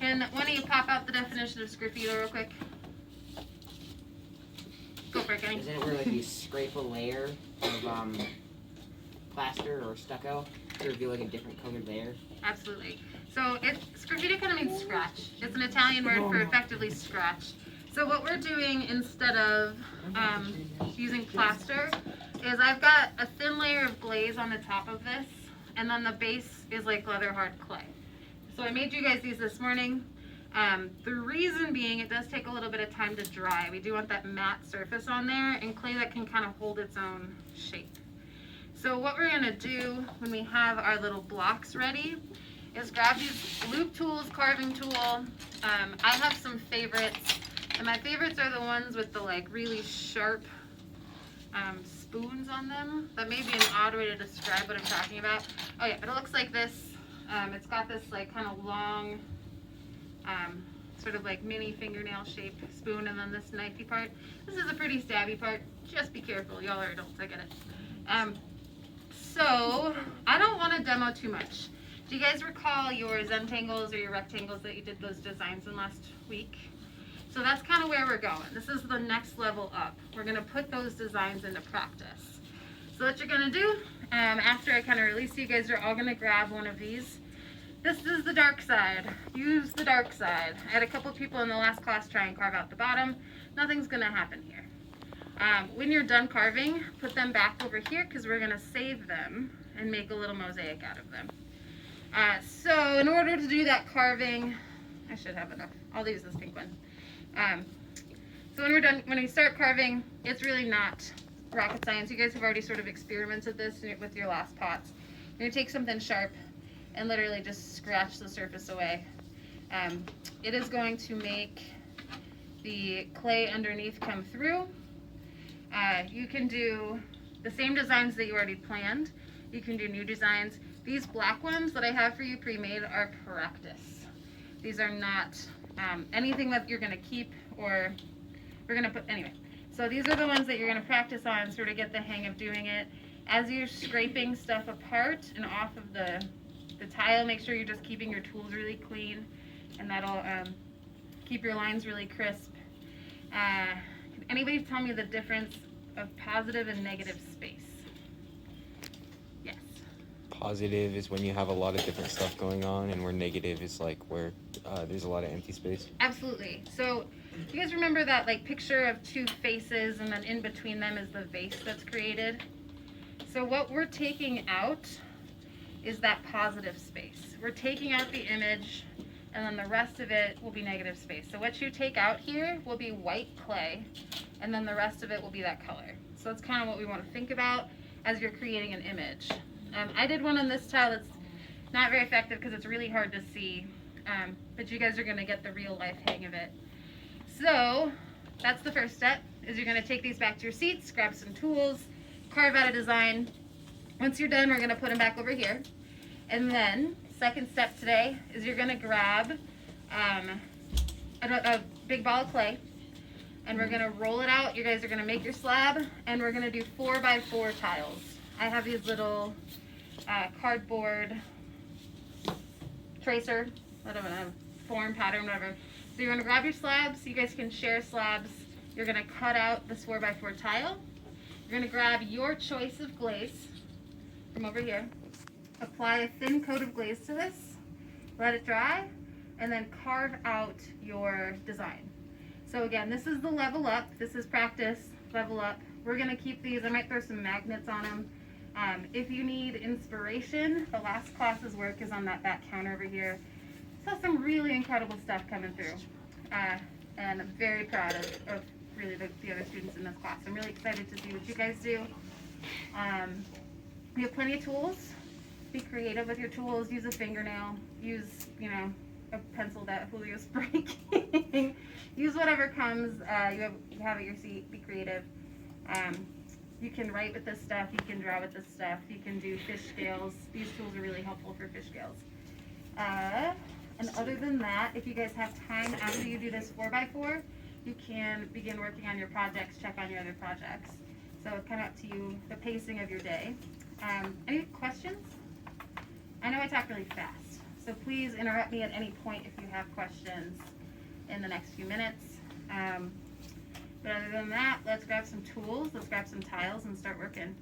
Can one of you pop out the definition of sgraffito real quick? Go for it, Kenny. Isn't it where like you scrape a layer of plaster or stucco to reveal like a different colored layer? Absolutely. So sgraffito kind of means scratch. It's an Italian word for effectively scratch. So what we're doing instead of using plaster is I've got a thin layer of glaze on the top of this, and then the base is like leather hard clay. So I made you guys these this morning. The reason being it does take a little bit of time to dry. We do want that matte surface on there and clay that can kind of hold its own shape. So what we're going to do when we have our little blocks ready is grab these loop tools, carving tool. I have some favorites, and my favorites are the ones with the like really sharp spoons on them. That may be an odd way to describe what I'm talking about. Oh yeah, but it looks like this. It's got this like kind of long, sort of like mini fingernail shaped spoon, and then this knifey part. This is a pretty stabby part. Just be careful, y'all are adults, I get it. So I don't want to demo too much. Do you guys recall your Zentangles or your rectangles that you did those designs in last week? So that's kind of where we're going. This is the next level up. We're going to put those designs into practice. So what you're going to do, after I kind of release you guys, are all going to grab one of these. This is the dark side. Use the dark side. I had a couple people in the last class try and carve out the bottom. Nothing's going to happen here. When you're done carving, put them back over here because we're going to save them and make a little mosaic out of them. So in order to do that carving, I should have enough. I'll use this pink one. So when we're done, when we start carving, it's really not rocket science. You guys have already sort of experimented this with your last pots. You're going to take something sharp and literally just scratch the surface away. It is going to make the clay underneath come through. You can do the same designs that you already planned. You can do new designs. These black ones that I have for you pre-made are practice. These are not anything that you're going to keep or we're going to put, anyway. So these are the ones that you're going to practice on, sort of get the hang of doing it. As you're scraping stuff apart and off of the tile, make sure you're just keeping your tools really clean, and that'll keep your lines really crisp. Can anybody tell me the difference of positive and negative space? Yes. Positive is when you have a lot of different stuff going on, and where negative is like where there's a lot of empty space. Absolutely. So you guys remember that like picture of two faces, and then in between them is the vase that's created? So what we're taking out is that positive space. We're taking out the image, and then the rest of it will be negative space. So what you take out here will be white clay, and then the rest of it will be that color. So that's kind of what we want to think about as you're creating an image. I did one on this tile that's not very effective because it's really hard to see, but you guys are going to get the real life hang of it. So that's the first step, is you're going to take these back to your seats, grab some tools, carve out a design. Once you're done, we're going to put them back over here. And then, second step today is you're going to grab a big ball of clay, and we're going to roll it out. You guys are going to make your slab, and we're going to do 4x4 tiles. I have these little cardboard tracer, whatever, form, pattern, whatever. So you're going to grab your slabs. You guys can share slabs. You're going to cut out this 4x4 tile. You're going to grab your choice of glaze from over here. Apply a thin coat of glaze to this, let it dry, and then carve out your design. So again, this is the level up. This is practice, level up. We're going to keep these. I might throw some magnets on them. If you need inspiration, the last class's work is on that back counter over here. Saw some really incredible stuff coming through. And I'm very proud of really the other students in this class. I'm really excited to see what you guys do. We have plenty of tools. Be creative with your tools. Use a fingernail. Use, a pencil that Julio's breaking. Use whatever comes. You have at your seat. Be creative. You can write with this stuff. You can draw with this stuff. You can do fish scales. These tools are really helpful for fish scales. And other than that, if you guys have time after you do this 4x4, you can begin working on your projects, check on your other projects. So it's kind of up to you, the pacing of your day. Any questions? I know I talk really fast, so So please interrupt me at any point if you have questions in the next few minutes. But other than that, let's grab some tools, let's grab some tiles and start working.